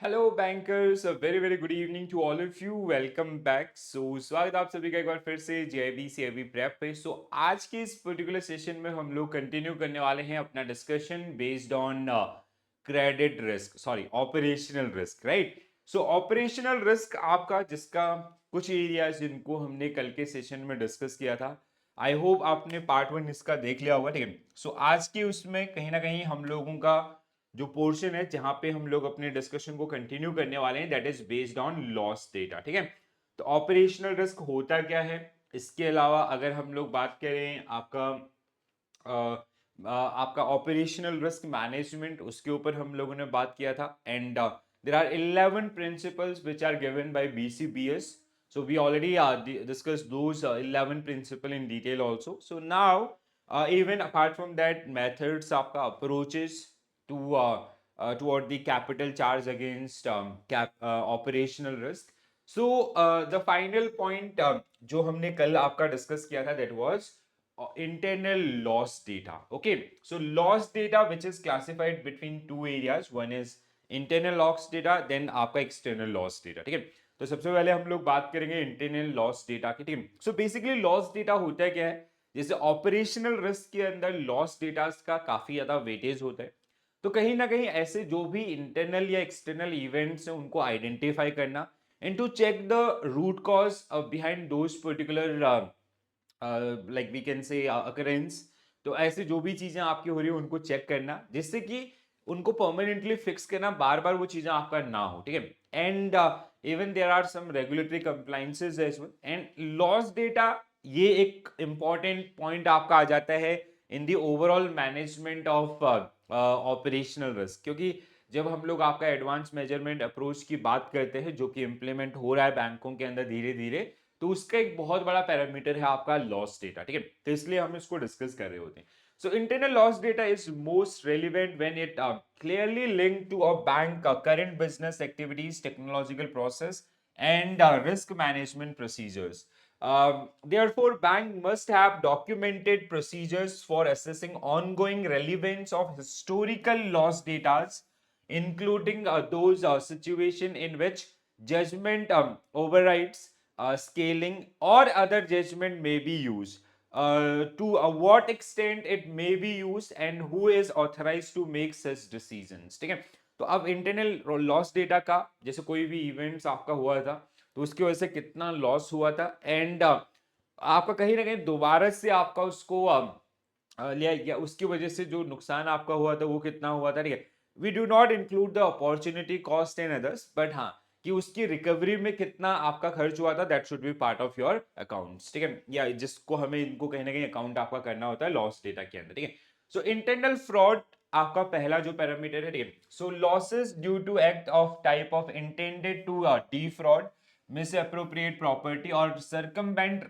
Hello bankers, very very good evening to all of you. Welcome back. स्वागत है आप सभी का एक बार फिर से जेआईबी सीआईबी प्रेप पे। आज के इस पर्टिकुलर सेशन में हम लोग कंटिन्यू करने वाले हैं अपना discussion based on credit risk, sorry operational risk, right. Operational risk आपका जिसका कुछ एरियाज जिनको हमने कल के सेशन में डिस्कस किया था, आई होप आपने पार्ट वन इसका देख लिया होगा, ठीक है। आज की उसमें कहीं ना कहीं हम लोगों का जो पोर्शन है जहां पे हम लोग अपने डिस्कशन को कंटिन्यू करने वाले हैं, that is based on loss data, ठीक है। तो ऑपरेशनल रिस्क होता क्या है, इसके अलावा अगर हम लोग बात करें आपका ऑपरेशनल रिस्क मैनेजमेंट, उसके ऊपर हम लोगों ने बात किया था। And there are 11 principles which are given by BCBS. So we already discussed those 11 principle in detail also. So now even apart from that, methods आपका approaches to toward the capital charge against operational risk. The final point जो हमने कल आपका discuss किया था, that was internal loss data. Okay, so loss data which is classified between two areas. One is internal loss data, then आपका external loss data, ठीक है। तो सबसे पहले हम लोग बात करेंगे इंटरनल लॉस डेटा की, ठीक है। बेसिकली लॉस डेटा होता क्या है, जैसे ऑपरेशनल रिस्क के अंदर लॉस डेटा का काफी ज्यादा वेटेज होता है। तो कहीं ना कहीं ऐसे जो भी इंटरनल या एक्सटर्नल इवेंट्स हैं उनको आइडेंटिफाई करना and to check the root cause behind those particular like we can say occurrence. तो ऐसे जो भी चीजें आपकी हो रही है उनको चेक करना, जिससे कि उनको परमानेंटली फिक्स करना, बार बार वो चीजें आपका ना हो, ठीक है। And even there are some regulatory compliances as well. And loss data, ये एक इंपॉर्टेंट पॉइंट आपका आ जाता है in the overall management of operational risk, क्योंकि जब हम लोग आपका एडवांस मेजरमेंट अप्रोच की बात करते हैं जो कि इंप्लीमेंट हो रहा है बैंकों के अंदर धीरे धीरे, तो उसका एक बहुत बड़ा पैरामीटर है आपका लॉस डेटा, ठीक है। तो इसलिए हम इसको डिस्कस कर रहे होते हैं। So internal loss data is most relevant when it clearly linked to a bank current business activities, technological process, and risk management procedures. Therefore, bank must have documented procedures for assessing ongoing relevance of historical loss data, including those situation in which judgment overrides scaling or other judgment may be used, to what extent it may be used and who is authorized to make such decisions, ठीक है। तो अब internal loss data का, जैसे कोई भी events आपका हुआ था तो उसकी वजह से कितना लॉस हुआ था, एंड आपका कहीं ना कहीं दोबारा से आपका उसको लिया गया, उसकी वजह से जो नुकसान आपका हुआ था वो कितना हुआ था, ठीक है। We do not include the opportunity cost and others, but हाँ, कि उसकी रिकवरी में कितना आपका खर्च हुआ था, that should be part of your accounts, ठीक है। या जिसको हमें इनको कहीं ना कहीं अकाउंट आपका करना होता है लॉस डेटा के अंदर, ठीक है। इंटरनल फ्रॉड आपका पहला जो पैरामीटर है, ठीक है। Losses due to act of type of intended to defraud, misappropriate property or circumvent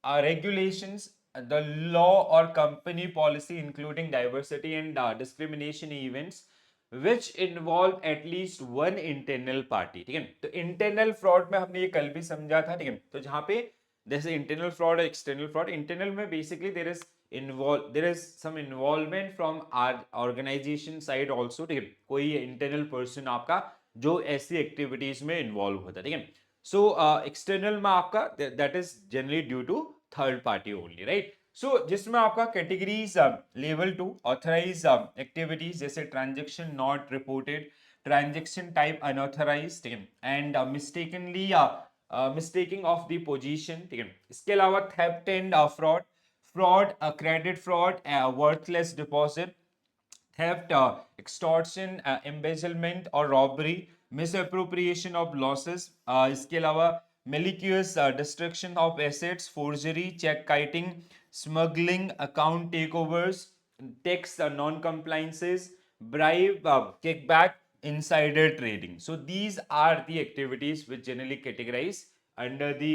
regulations, the law or company policy, including diversity and discrimination events which involve at least one internal party, ठीक है। तो internal fraud में हमने ये कल भी समझा था, ठीक है। तो जहां पे जैसे इंटरनल फ्रॉड और एक्सटर्नल फ्रॉड, इंटरनल में basically there is some involvement from our organization side also, ठीक है। कोई इंटरनल पर्सन आपका जो ऐसी एक्टिविटीज में इन्वॉल्व होता है, ठीक है। एक्सटर्नल में आपका that is generally due to third party only, right. जिसमें आपका categories level two authorize activities, जैसे transaction not reported, transaction type unauthorize, ठीक है, and mistakenly mistaking of the position, ठीक है। इसके अलावा theft and fraud, fraud credit fraud, worthless deposit, theft, extortion, embezzlement और robbery, misappropriation of losses, इसके अलावा malicious destruction of assets, forgery, check kiting, smuggling, account takeovers, tax non-compliances, bribe, kickback, insider trading. So these are the activities which generally categorize under the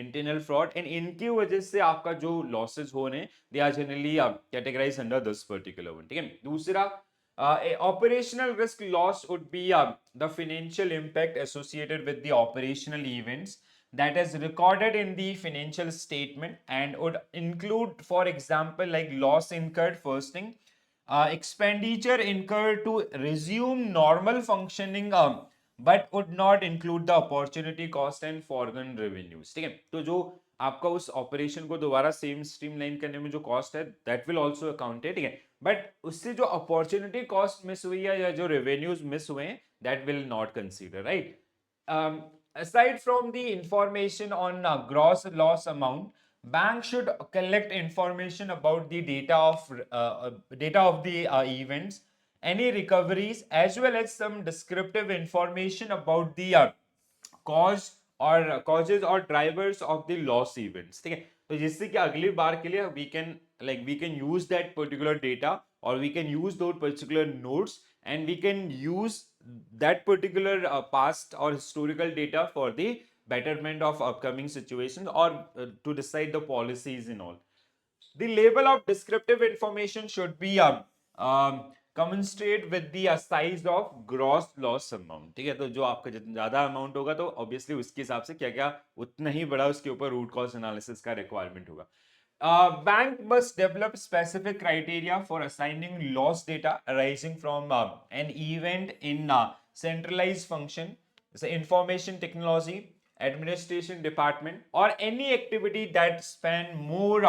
internal fraud, and इनकी वजह से आपका जो losses हो रहे हैं they are generally categorize under this particular one, ठीक है। दूसरा, operational risk loss would be the financial impact associated with the operational events that is recorded in the financial statement and would include, for example, like loss incurred, first thing, expenditure incurred to resume normal functioning but would not include the opportunity cost and foreign revenues. ठीक है, तो जो आपका उस operation को दोबारा same streamline करने में जो कॉस्ट है दैट विल आल्सो अकाउंटेड, ठीक है, बट उससे जो अपॉर्चुनिटी कॉस्ट मिस हुई है या जो रेवेन्यूज मिस हुए हैं that will not consider, right. Aside from the information on gross loss amount, bank should collect information about the data of the events, any recoveries, as well as some descriptive information about the cause or causes or drivers of the loss events. ठीक है, तो जिससे कि अगली बार के लिए we can use that particular data or we can use those particular notes and we can use that particular past or historical data for the betterment of upcoming situations or to decide the policies and all. The label of descriptive information should be commensurate with the size of gross loss amount. ठीक है, तो जो आपका जितना ज्यादा amount होगा तो obviously उसके हिसाब से क्या क्या उतना ही बड़ा उसके ऊपर रूट कॉज एनालिसिस का रिक्वायरमेंट होगा. Bank must develop specific criteria for assigning loss data arising from an event in centralized function, so information technology, administration department, or any activity that span more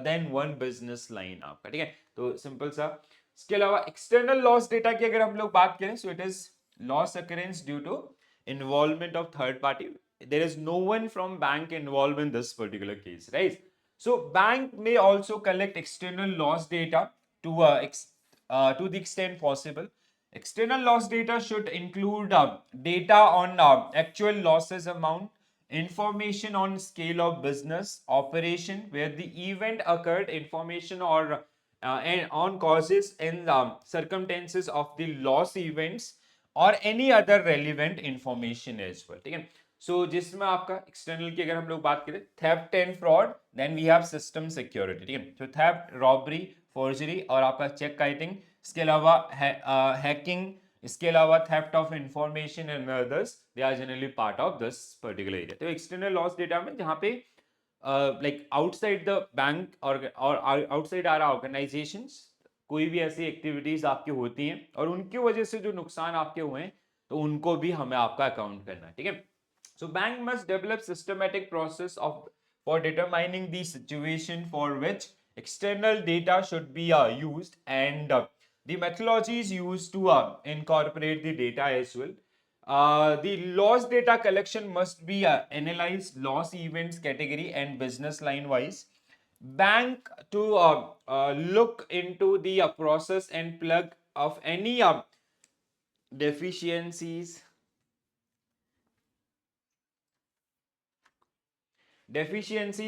than one business line. आपका ठीक है, तो simple सा. इसके अलावा external loss data की अगर हम लोग बात करें, so it is loss occurrence due to involvement of third party. There is no one from bank involved in this particular case, right? So bank may also collect external loss data to the extent possible. External loss data should include data on actual losses amount, information on scale of business operation where the event occurred, information or and on causes and circumstances of the loss events और any other relevant information as well. ठीक है, सो जिसमें आपका external की अगर हम लोग बात करें, theft and fraud, then we have system security. ठीक है, तो थेफ्ट, रॉबरी, फोर्जरी और आपका चेक काइटिंग, इसके अलावा हैकिंग, इसके अलावा theft of information and others, they are generally part of this particular area. तो एक्सटर्नल लॉस डेटा में जहाँ पे लाइक आउटसाइड द बैंक और आउटसाइड आर ऑर्गेनाइजेशंस कोई भी ऐसी एक्टिविटीज आपकी होती हैं और उनकी वजह से जो नुकसान आपके हुए हैं तो उनको भी हमें आपका अकाउंट करना है. ठीक है, so bank must develop systematic process of for determining the situation for which external data should be used and the methodologies used to incorporate the data as well. The loss data collection must be analyzed loss events category and business line wise. Bank to look into the process and plug of any deficiencies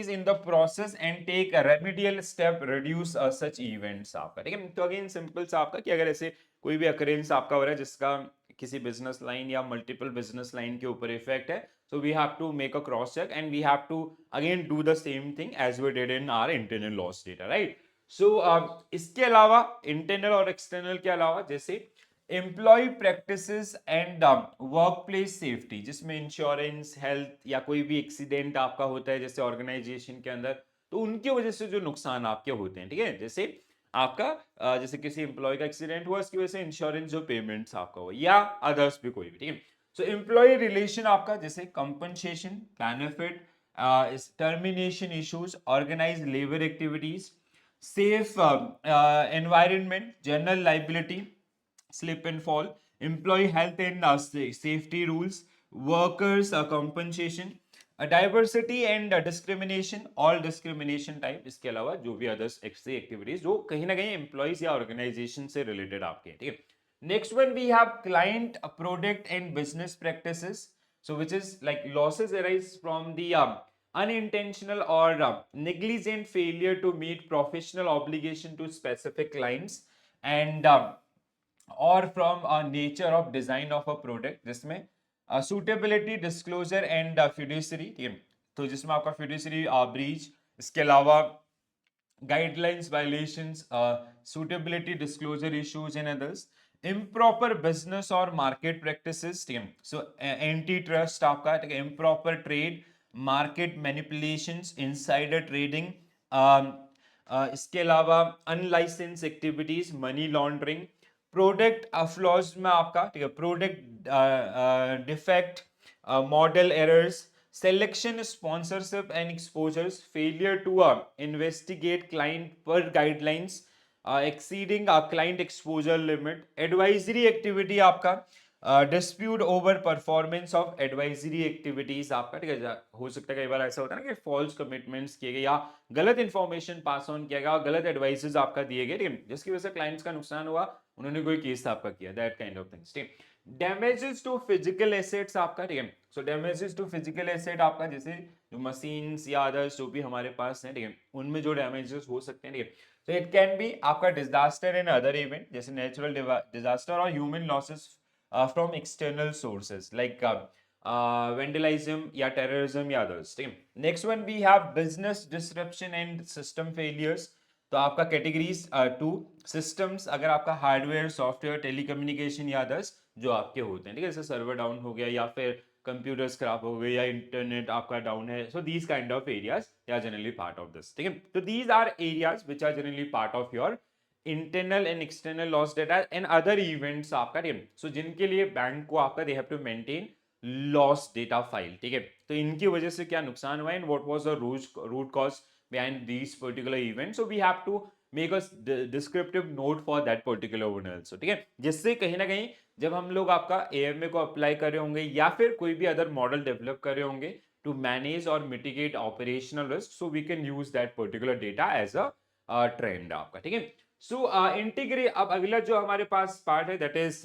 in the process and take a remedial step reduce such events. आपका ठीक है, तो again simple सा आपका कि अगर ऐसे कोई भी अकरेंस आपका हो रहा है जिसका किसी बिजनेस लाइन या मल्टीपल बिजनेस लाइन के ऊपर इफेक्ट है, so we have to make a cross check and we have to again do the same thing as we did in our internal loss data, right? So इसके अलावा internal और external के अलावा जैसे employ practices and work place safety, जिसमें insurance, health या कोई भी एक्सीडेंट आपका होता है जैसे ऑर्गेनाइजेशन के अंदर, तो उनकी वजह से जो नुकसान आपके होते हैं. ठीक है, जैसे आपका जैसे किसी एम्प्लॉय का एक्सीडेंट हुआ, इसकी वजह से इंश्योरेंस जो पेमेंट्स आपका हुआ या अदर्स भी कोई भी. ठीक है, सो एम्प्लॉय रिलेशन आपका जैसे compensation, benefit, termination issues, organize labour activities, safe environment, general liability, slip and fall, employee health and safety rules, workers compensation, diversity and discrimination, all discrimination type. इसके अलावा जो भी अदर्स एक्टिविटीज जो कहीं ना कहीं एम्प्लॉइज या ऑर्गेनाइजेशन से रिलेटेड आपके हैं. ठीक है, next one we have client product and business practices, so which is like losses arise from the unintentional or negligent failure to meet professional obligation to specific clients and or from nature of design of a product, जिसमें suitability, disclosure and fiduciary. ठीक है, तो जिसमें आपका fiduciary breach, इसके अलावा guidelines violations, suitability, disclosure issues and others, improper business or market practices. ठीक है, so antitrust आपका, ठीक है, improper trade, market manipulations, insider trading, इसके अलावा unlicensed activities, money laundering, product flaws में आपका, ठीक है, product defect, model errors, selection, sponsorship and exposures, failure to investigate client per guidelines, exceeding client exposure limit, advisory activity आपका, dispute over performance of advisory activities आपका, ठीक है, हो सकता है कई बार ऐसा होता है ना कि फॉल्स कमिटमेंट्स किए गए या गलत इंफॉर्मेशन पास ऑन किया गया, गलत एडवाइसेस आपका दिए गए, ठीक है, जिसकी वजह से क्लाइंट्स का नुकसान हुआ, उन्होंने कोई केस आपका किया, दैट काइंड ऑफ थिंग्स, ठीक है। डैमेजेस टू फिजिकल एसेट्स आपका, ठीक है, सो डैमेजेस टू फिजिकल एसेट आपका, जैसे जो मशीन्स या अदर्स जो भी हमारे पास हैं, ठीक है, उनमें जो डैमेजेस हो सकते हैं, ठीक है, तो इट कैन बी आपका डिजास्टर एंड अदर इवेंट, जैसे नेचुरल डिजास्टर और human losses from external sources like vandalism या टेररिज्म या अदर्स, ठीक है। Next one we have business disruption and system failures, तो आपका कैटेगरीज टू सिस्टम्स, अगर आपका हार्डवेयर, सॉफ्टवेयर, टेलीकम्युनिकेशन या अदर्स जो आपके होते हैं, ठीक है, जैसे सर्वर डाउन हो गया या फिर कंप्यूटर्स खराब हो गए या इंटरनेट आपका डाउन है, so these kind of areas they are generally part of this, ठीक है, तो these are areas which are generally part of your internal and external loss data and other events आपका, ठीक है, सो जिनके लिए बैंक को आपका they have to maintain loss data file, ठीक है, तो इनकी वजह से क्या नुकसान हुआ and what was the root cause behind these particular events, so we have to make a descriptive note for that particular one also, ठीक है, जिससे कहीं ना कहीं जब हम लोग आपका AMA को अप्लाई कर रहे होंगे या फिर कोई भी अदर मॉडल डेवलप कर रहे होंगे टू मैनेज और mitigate operational risk, so we can use that particular data as a trend आपका, ठीक है। सो इंटीग्रेट, अब अगला जो हमारे पास पार्ट है that is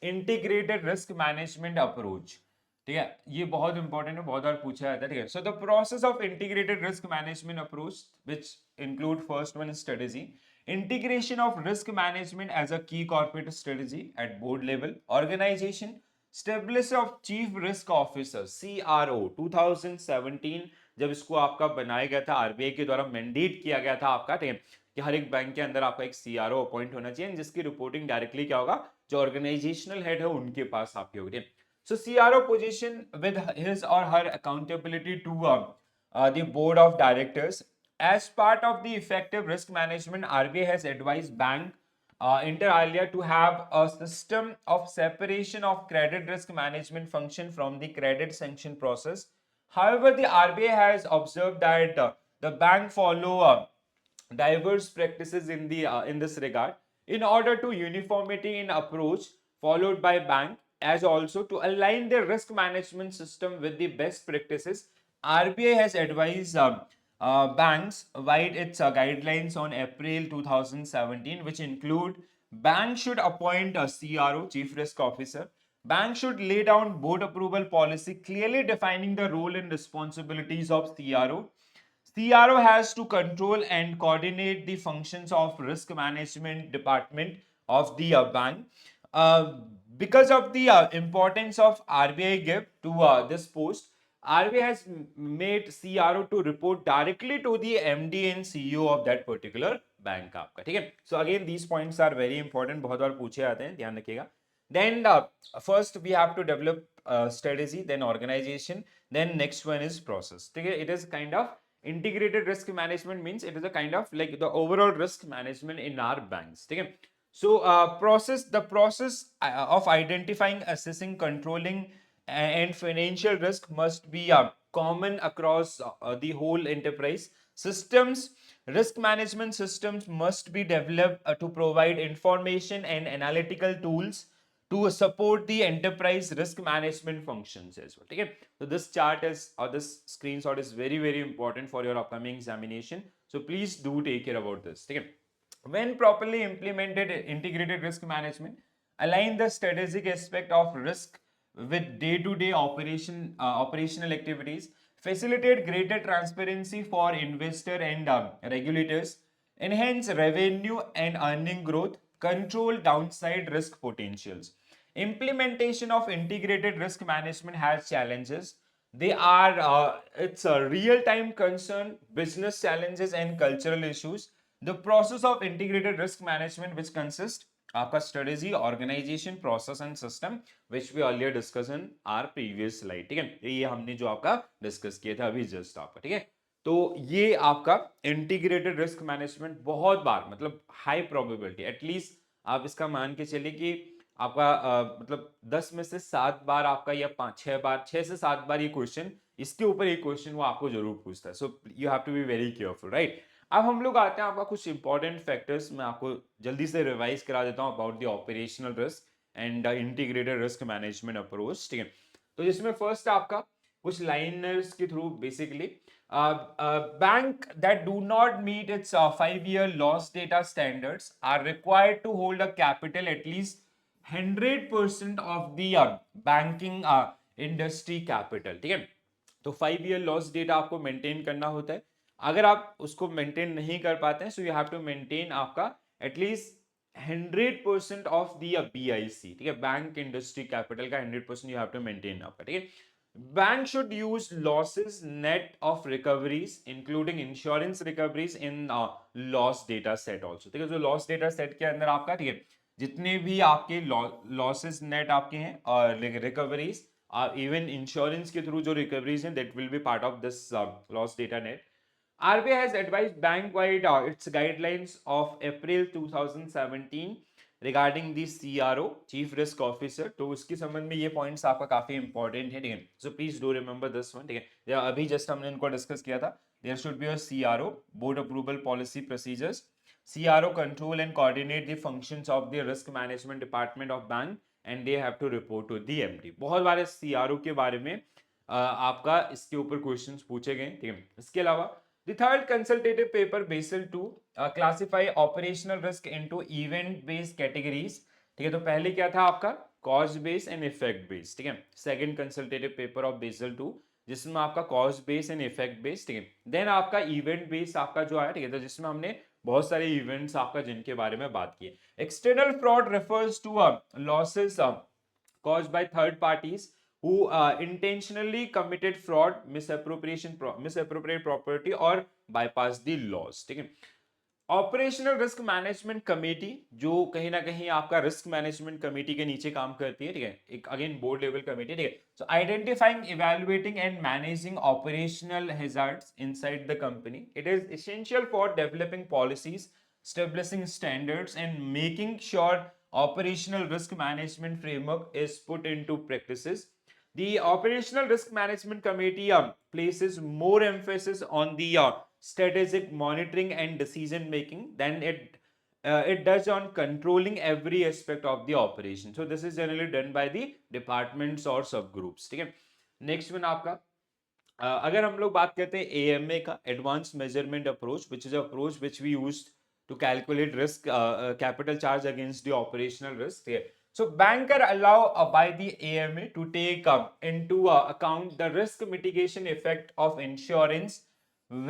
integrated risk management approach, ठीक है, ये बहुत इंपॉर्टेंट है, बहुत बार पूछा जाता है, ठीक है। So the process of integrated risk management approach which include first one strategy, integration of risk management as a key corporate strategy at board level, organization, establish of chief risk officer CRO 2017, जब इसको आपका बनाया गया था, RBI के द्वारा mandate किया गया था आपका, ठीक है, कि हर एक बैंक के अंदर आपका एक सीआरओ अपॉइंट होना चाहिए जिसकी रिपोर्टिंग डायरेक्टली क्या होगा, जो ऑर्गेनाइजेशनल हेड है उनके पास आपकी होगी। So CRO position with his or her accountability to the board of directors. As part of the effective risk management, RBI has advised bank inter alia to have a system of separation of credit risk management function from the credit sanction process. However, the RBI has observed that the bank follow diverse practices in this regard. In order to uniformity in approach followed by bank, as also to align their risk management system with the best practices, RBI has advised banks wide its guidelines on April 2017, which include bank should appoint a CRO, Chief Risk Officer. Bank should lay down board approval policy clearly defining the role and responsibilities of CRO. CRO has to control and coordinate the functions of risk management department of the bank. Uh, because of the importance of RBI give to this post, RBI has made CRO to report directly to the MD and CEO of that particular bank आपका, ठीक है। So again these points are very important, बहुत बार पूछे जाते हैं, ध्यान रखिएगा। Then first we have to develop strategy, then organization, then next one is process, ठीक है। It is kind of integrated risk management means it is a kind of like the overall risk management in our banks, ठीक है। So the process of identifying, assessing, controlling and financial risk must be common across the whole enterprise. Systems, risk management systems must be developed to provide information and analytical tools to support the enterprise risk management functions as well, okay? So this chart is, or this screenshot is very important for your upcoming examination, so please do take care about this, okay? When properly implemented, integrated risk management align the strategic aspect of risk with day-to-day operational activities, facilitate greater transparency for investor and regulators, enhance revenue and earning growth, control downside risk potentials. Implementation of integrated risk management has challenges. They are it's a real-time concern, business challenges and cultural issues. The process of integrated risk management, which consists आपका strategy, organization, process and system, which we earlier discussed in our previous slide, ठीक है, ये हमने जो आपका discuss किया था अभी जस्ट आपका, ठीक है। तो ये आपका इंटीग्रेटेड रिस्क मैनेजमेंट बहुत बार, मतलब हाई प्रोबेबिलिटी, एटलीस्ट आप इसका मान के चलिए कि आपका मतलब 10 में से 7 बार आपका, या 5-6 बार, 6 से 7 बार ये क्वेश्चन, इसके ऊपर एक क्वेश्चन वो आपको जरूर पूछता है. So you have to be very careful, right. अब हम लोग आते हैं आपका कुछ इंपॉर्टेंट फैक्टर्स, मैं आपको जल्दी से रिवाइज करा देता हूँ about the operational risk and integrated risk management approach. ठीक है, तो जिसमें फर्स्ट आपका कुछ लाइनर्स के through basically bank that do not meet its 5-year loss data standards are required to hold a capital at least 100% of the banking industry capital. ठीक है, तो 5-year लॉस डेटा आपको मेंटेन करना होता है. अगर आप उसको मेंटेन नहीं कर पाते हैं, so you have to maintain आपका एटलीस्ट 100% ऑफ दी BIC. ठीक है, बैंक इंडस्ट्री कैपिटल का 100% यू हैव टू मेंटेन आपका. ठीक है, bank should use losses net of recoveries including insurance recoveries in loss data set also. ठीक है, जो लॉस डेटा सेट के अंदर आपका, ठीक है, जितने भी आपके लॉसेस नेट आपके हैं और रिकवरीज, even insurance के through जो recoveries हैं, that will be part of this loss data net. RBI has advised bank-wide its guidelines of April 2017 regarding the CRO, Chief Risk Officer. तो उसके संबंध में ये पॉइंट्स आपका काफी इंपॉर्टेंट है. ठीक है, so please do remember this one. ठीक है, अभी जस्ट हमने इनको डिस्कस किया था. There should be a CRO, board approval policy procedures. CRO control and coordinate the functions of the risk management department of bank and they have to report to the MD. बहुत बार इस CRO के बारे में आपका इसके ऊपर questions पूछे गए. ठीक है, इसके अलावा the third consultative paper Basel II classify operational risk into event based categories. ठीक है, तो पहले क्या था आपका cause base and effect base. ठीक है, second consultative paper of Basel 2 जिसमें आपका cause base and effect base. ठीक है, देन आपका इवेंट बेस आपका जो है. ठीक है, तो जिसमें हमने बहुत सारे इवेंट्स आपका जिनके बारे में बात की. External fraud refers to losses caused by third parties who intentionally committed fraud, misappropriate property or bypass the laws. ठीक है, ऑपरेशनल रिस्क मैनेजमेंट कमेटी जो कहीं ना कहीं आपका रिस्क मैनेजमेंट कमेटी के नीचे काम करती है. ठीक है, एक अगेन बोर्ड लेवल कमेटी. ठीक है, so identifying, evaluating and managing operational hazards inside the company. It is essential for developing policies, establishing standards and making sure operational risk management framework is put into practices. The operational risk management committee places more emphasis on the strategic monitoring and decision making than it does on controlling every aspect of the operation. So this is generally done by the departments or subgroups. ठीक है, next one आपका अगर हम लोग बात करते हैं AMA का, advance measurement approach, which is approach which we used to calculate risk capital charge against the operational risk here. So banker allow by the AMA to take into account the risk mitigation effect of insurance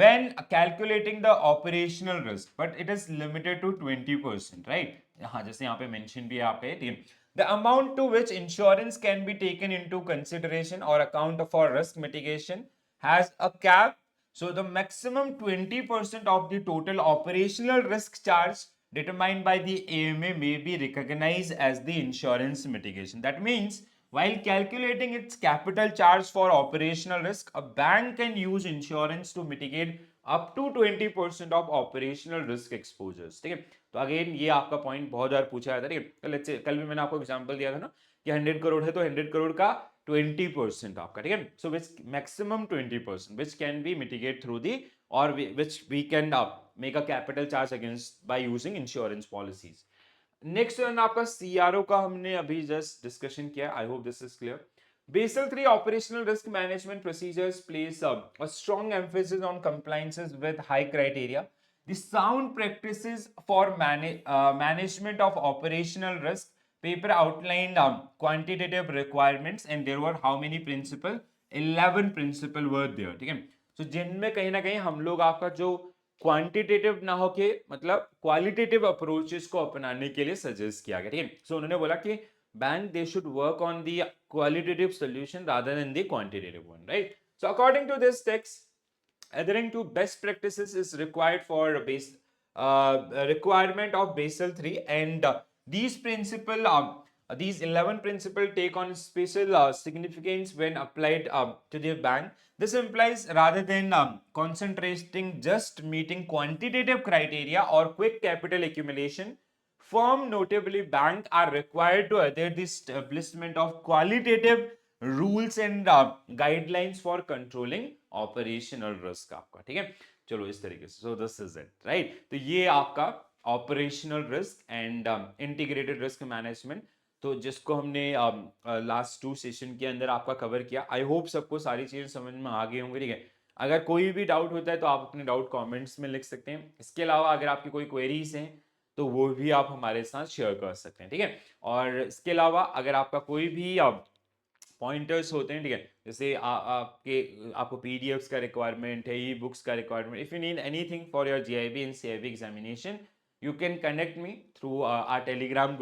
when calculating the operational risk, but it is limited to 20%, right? हाँ, जैसे यहाँ पे mention भी है यहाँ पे. The amount to which insurance can be taken into consideration or account for risk mitigation has a cap. So the maximum 20% of the total operational risk charge determined by the AMA may be recognized as the insurance mitigation. That means while calculating its capital charge for operational risk, a bank can use insurance to mitigate up to 20% of operational risk exposures. ठीक है, तो again ये आपका point बहुत बार पूछा जाता है. ठीक है, कल भी मैंने आपको एग्जांपल दिया था ना कि 100 करोड़ है तो 100 करोड़ का 20% आपका. ठीक है, so which maximum 20% which can be mitigate through the और which we can make a capital charge against by using insurance policies. Next one आपका CRO का हमने अभी जस्ट डिस्कशन किया. I hope this is clear. Basel III operational risk management procedures place a strong emphasis on compliances with high criteria. The sound practices for management of operational risk paper outlined quantitative requirements and there were how many principle? 11 principle were there. ठीक है, so जिनमें कहीं ना कहीं हम लोग आपका जो क्वांटिटेटिव ना होके मतलब क्वालिटेटिव अप्रोचेस को अपनाने के लिए सजेस्ट किया गया. ठीक है, सो उन्होंने बोला कि bank they should work on the qualitative solution rather than the quantitative one, right? So according to this text, adhering to best practices is required for base requirement of Basel III and these principle These 11 principles take on special significance when applied to the bank. This implies rather than concentrating just meeting quantitative criteria or quick capital accumulation, firm, notably bank, are required to adhere the establishment of qualitative rules and guidelines for controlling operational risk आपका, ठीक है। चलो इस तरीके से, so this is it, right? तो ये आपका operational risk and integrated risk management, तो जिसको हमने लास्ट 2 सेशन के अंदर आपका कवर किया। आई होप सबको सारी चीजें समझ में आ गई होंगी, ठीक है। अगर कोई भी डाउट होता है तो आप अपने डाउट कमेंट्स में लिख सकते हैं। इसके अलावा अगर आपकी कोई क्वेरीज हैं तो वो भी आप हमारे साथ शेयर कर सकते हैं, ठीक है। और इसके अलावा अगर आपका कोई भी पॉइंटर्स होते हैं, ठीक है, जैसे आपको पीडीएफ्स का रिक्वायरमेंट है, ई बुक्स का requirement, if you need anything for your GIB and CIB examination, you can connect me through our Telegram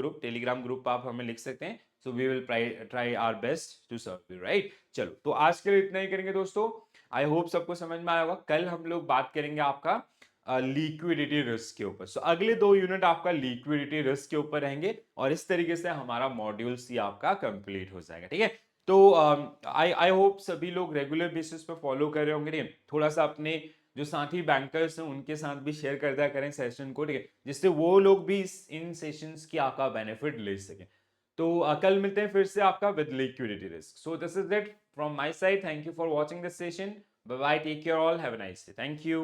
group आप हमें लिख सकते हैं। So we will try our best to serve you, right. चलो, तो आज के लिए इतना ही करेंगे दोस्तों। आई होप सबको समझ में आया होगा। कल हम लोग बात करेंगे आपका लिक्विडिटी रिस्क के ऊपर। सो अगले 2 यूनिट आपका लिक्विडिटी रिस्क के ऊपर रहेंगे और इस तरीके से हमारा मॉड्यूल सी आपका कंप्लीट हो जाएगा, ठीक है। तो आई होप सभी लोग रेगुलर बेसिस पे फॉलो कर रहे होंगे, ठीक है। थोड़ा सा अपने जो साथी बैंकर्स हैं उनके साथ भी शेयर कर दिया करें सेशन को, ठीक है, जिससे वो लोग भी इन सेशंस की आपका बेनिफिट ले सकें। तो कल मिलते हैं फिर से आपका with liquidity risk. So this is it from my side. Thank you for watching this session. Bye bye, take care all, have a nice day, thank you.